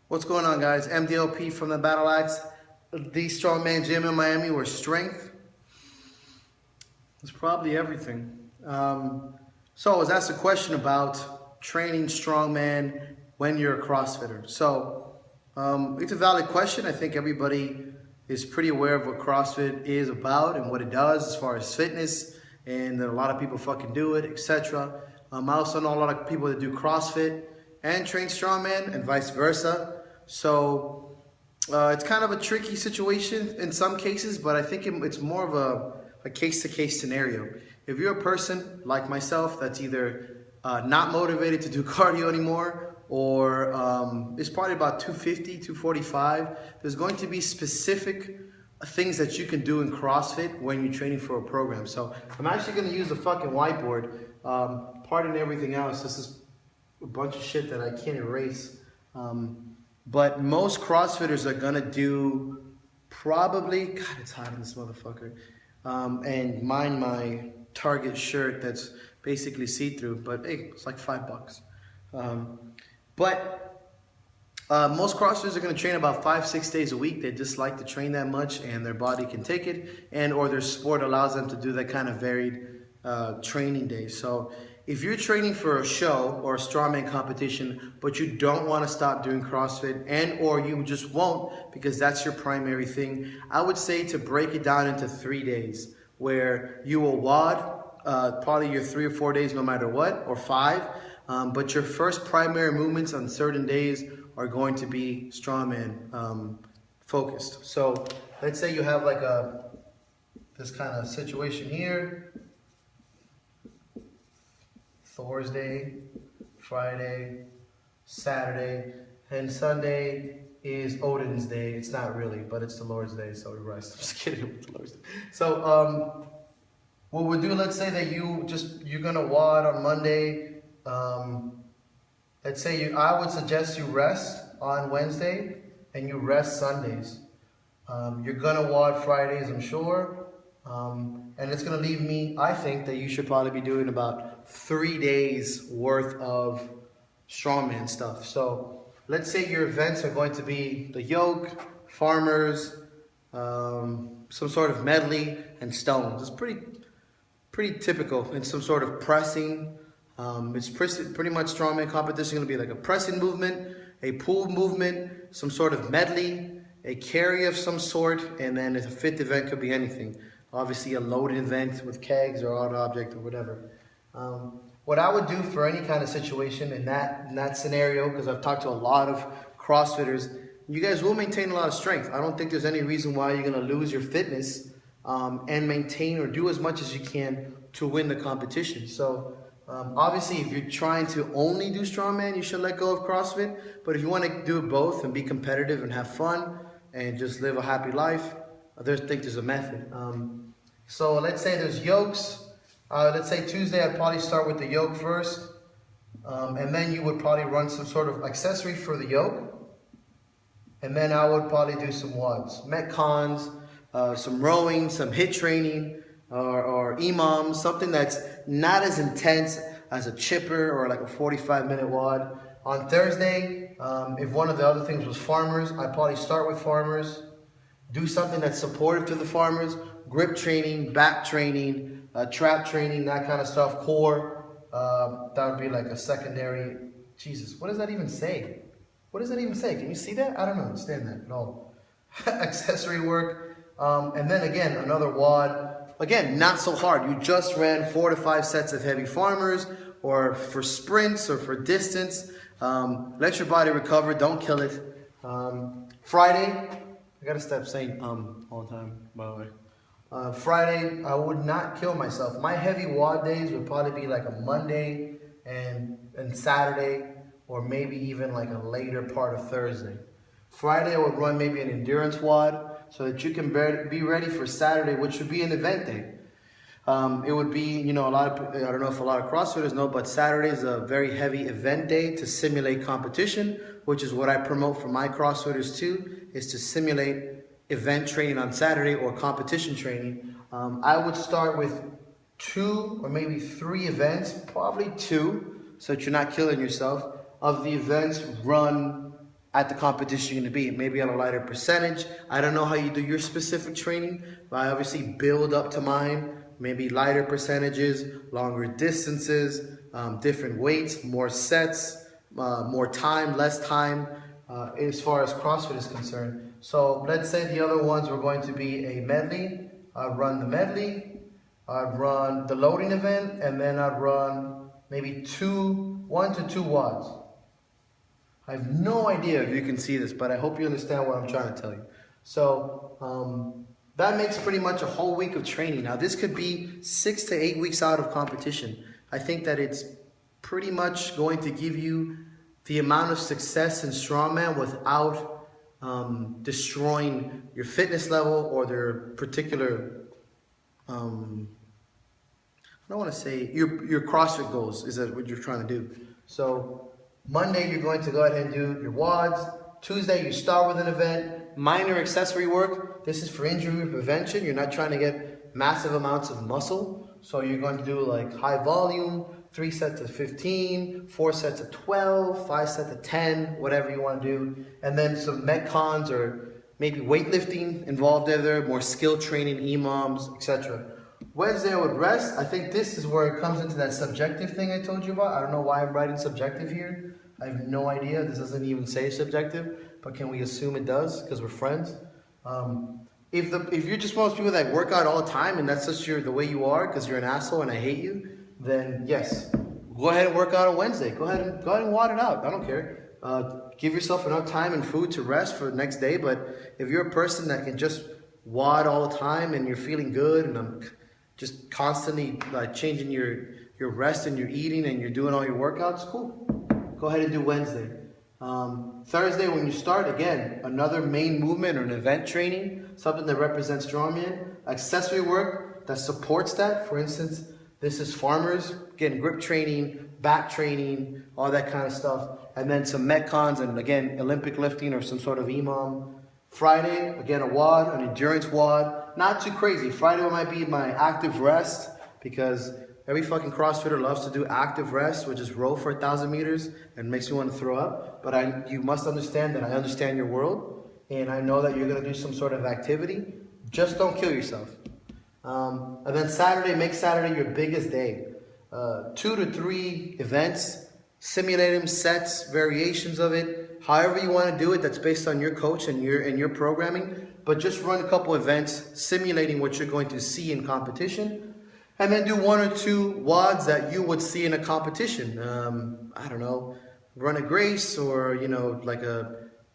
What's going on, guys? MDLP from the Battle Axe, the Strongman gym in Miami, where strength is probably everything. So I was asked a question about training strongman when you're a CrossFitter. So it's a valid question. I think everybody is pretty aware of what CrossFit is about and what it does as far as fitness, and that a lot of people fucking do it, etc. I also know a lot of people that do CrossFit and train strongman and vice versa. So it's kind of a tricky situation in some cases, but I think it's more of a case-to-case scenario. If you're a person like myself that's either not motivated to do cardio anymore, or it's probably about 250, 245, there's going to be specific things that you can do in CrossFit when you're training for a program. So I'm actually going to use a fucking whiteboard. Pardon everything else, this is a bunch of shit that I can't erase. But most CrossFitters are gonna do probably, God, it's hot in this motherfucker. And mind my Target shirt that's basically see-through, but hey, it's like $5. Most CrossFitters are gonna train about 5-6 days a week. They just like to train that much, and their body can take it, and or their sport allows them to do that kind of varied training days. So if you're training for a show or a strongman competition, but you don't want to stop doing CrossFit, and or you just won't because that's your primary thing, I would say to break it down into 3 days, where you will WOD probably your 3 or 4 days no matter what, or 5, but your first primary movements on certain days are going to be strongman focused. So let's say you have like this kind of situation here. Thursday, Friday, Saturday, and Sunday is Odin's Day. It's not really, but it's the Lord's Day, so we rest. I'm just kidding with the Lord's Day. So what we'll do, let's say that you're gonna WOD on Monday. Let's say I would suggest you rest on Wednesday and you rest Sundays. You're gonna WOD Fridays, I'm sure. And it's going to leave me, I think that you should probably be doing about 3 days worth of strongman stuff. So let's say your events are going to be the yoke, farmers, some sort of medley, and stones. It's pretty typical. And some sort of pressing. It's pretty much strongman competition is going to be like a pressing movement, a pull movement, some sort of medley, a carry of some sort, and then a fifth event could be anything. Obviously a loaded event with kegs or odd object or whatever. What I would do for any kind of situation in that scenario, because I've talked to a lot of CrossFitters, you guys will maintain a lot of strength. I don't think there's any reason why you're going to lose your fitness and maintain or do as much as you can to win the competition. So obviously if you're trying to only do strongman, you should let go of CrossFit. But if you want to do both and be competitive and have fun and just live a happy life, I think there's a method. So let's say there's yokes. Let's say Tuesday I'd probably start with the yoke first. And then you would probably run some sort of accessory for the yoke. And then I would probably do some WODs, Metcons, some rowing, some HIIT training, or EMOMs, something that's not as intense as a chipper or like a 45-minute WOD. On Thursday, if one of the other things was farmers, I'd probably start with farmers. Do something that's supportive to the farmers, grip training, back training, trap training, that kind of stuff, core. That would be like a secondary, Jesus, what does that even say? What does that even say? Can you see that? I don't understand that at all. Accessory work, and then again, another WOD. Again, not so hard. You just ran 4 to 5 sets of heavy farmers, or for sprints, or for distance. Let your body recover, don't kill it. Friday, I gotta stop saying all the time, by the way. Friday, I would not kill myself. My heavy WOD days would probably be like a Monday and Saturday, or maybe even like a later part of Thursday. Friday, I would run maybe an endurance WOD so that you can be ready for Saturday, which would be an event day. It would be, you know, I don't know if a lot of CrossFitters know, but Saturday is a very heavy event day to simulate competition, which is what I promote for my CrossFitters too, is to simulate event training on Saturday or competition training. I would start with 2 or maybe 3 events, probably 2, so that you're not killing yourself. Of the events, run at the competition you're gonna be. Maybe at a lighter percentage. I don't know how you do your specific training, but I obviously build up to mine. Maybe lighter percentages, longer distances, different weights, more sets, more time, less time, as far as CrossFit is concerned. So let's say the other ones were going to be a medley. I'd run the medley, I'd run the loading event, and then I'd run maybe 1 to 2 watts. I have no idea if you can see this, but I hope you understand what I'm trying to tell you. So that makes pretty much a whole week of training. Now this could be 6 to 8 weeks out of competition. I think that it's pretty much going to give you the amount of success in Strongman without destroying your fitness level or their particular, I don't want to say your CrossFit goals. Is that what you're trying to do? So Monday, you're going to go ahead and do your WODs. Tuesday, you start with an event. Minor accessory work. This is for injury prevention. You're not trying to get massive amounts of muscle. So you're going to do like high volume, 3 sets of 15, 4 sets of 12, 5 sets of 10, whatever you want to do. And then some metcons or maybe weightlifting involved there, more skill training, EMOMs, etc. Wednesday I would rest. I think this is where it comes into that subjective thing I told you about. I don't know why I'm writing subjective here. I have no idea. This doesn't even say subjective, but can we assume it does because we're friends? If you're just one of those people that work out all the time and that's just the way you are because you're an asshole and I hate you, then yes, go ahead and work out on Wednesday. Go ahead and wad it out. I don't care. Give yourself enough time and food to rest for the next day. But if you're a person that can just wad all the time and you're feeling good and I'm just constantly changing your rest and your eating and you're doing all your workouts, cool. Go ahead and do Wednesday. Thursday, when you start, again, another main movement or an event training, something that represents Strongman. Accessory work that supports that. For instance, this is farmers getting grip training, back training, all that kind of stuff. And then some metcons and, again, Olympic lifting or some sort of EMOM. Friday, again, a WOD, an endurance WOD. Not too crazy. Friday might be my active rest because every fucking CrossFitter loves to do active rest, which is row for 1,000 meters and makes me want to throw up. But you must understand that I understand your world and I know that you're going to do some sort of activity. Just don't kill yourself. And then Saturday, make Saturday your biggest day. 2 to 3 events, simulate them, sets, variations of it, however you want to do it. That's based on your coach and your programming. But just run a couple events, simulating what you're going to see in competition, and then do 1 or 2 WODs that you would see in a competition. I don't know, run a grace or like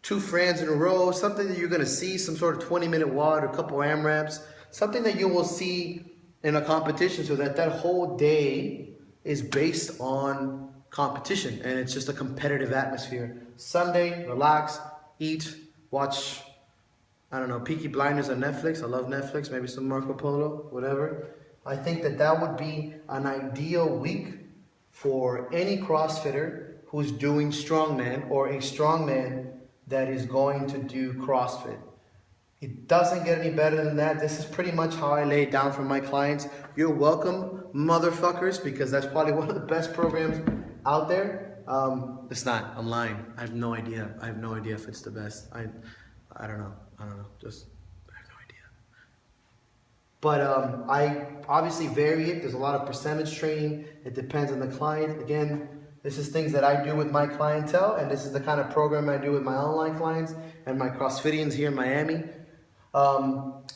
2 friends in a row, something that you're going to see, some sort of 20-minute WOD or a couple AMRAPs. Something that you will see in a competition so that whole day is based on competition and it's just a competitive atmosphere. Sunday, relax, eat, watch, I don't know, Peaky Blinders on Netflix. I love Netflix, maybe some Marco Polo, whatever. I think that would be an ideal week for any CrossFitter who's doing Strongman or a Strongman that is going to do CrossFit. It doesn't get any better than that. This is pretty much how I lay it down for my clients. You're welcome, motherfuckers, because that's probably one of the best programs out there. It's not. I'm lying. I have no idea. I have no idea if it's the best. I don't know. I have no idea. But I obviously vary it. There's a lot of percentage training. It depends on the client. Again, this is things that I do with my clientele, and this is the kind of program I do with my online clients and my CrossFitians here in Miami.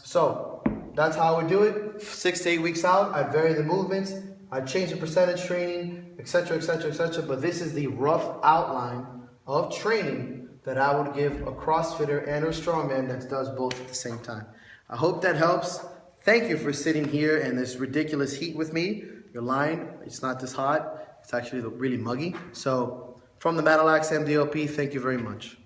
So that's how I would do it. 6 to 8 weeks out, I'd vary the movements, I'd change the percentage training, etc., etc., etc. But this is the rough outline of training that I would give a CrossFitter and a Strongman that does both at the same time. I hope that helps. Thank you for sitting here in this ridiculous heat with me. You're lying. It's not this hot. It's actually really muggy. So from the Thebattleaxegym DLP, thank you very much.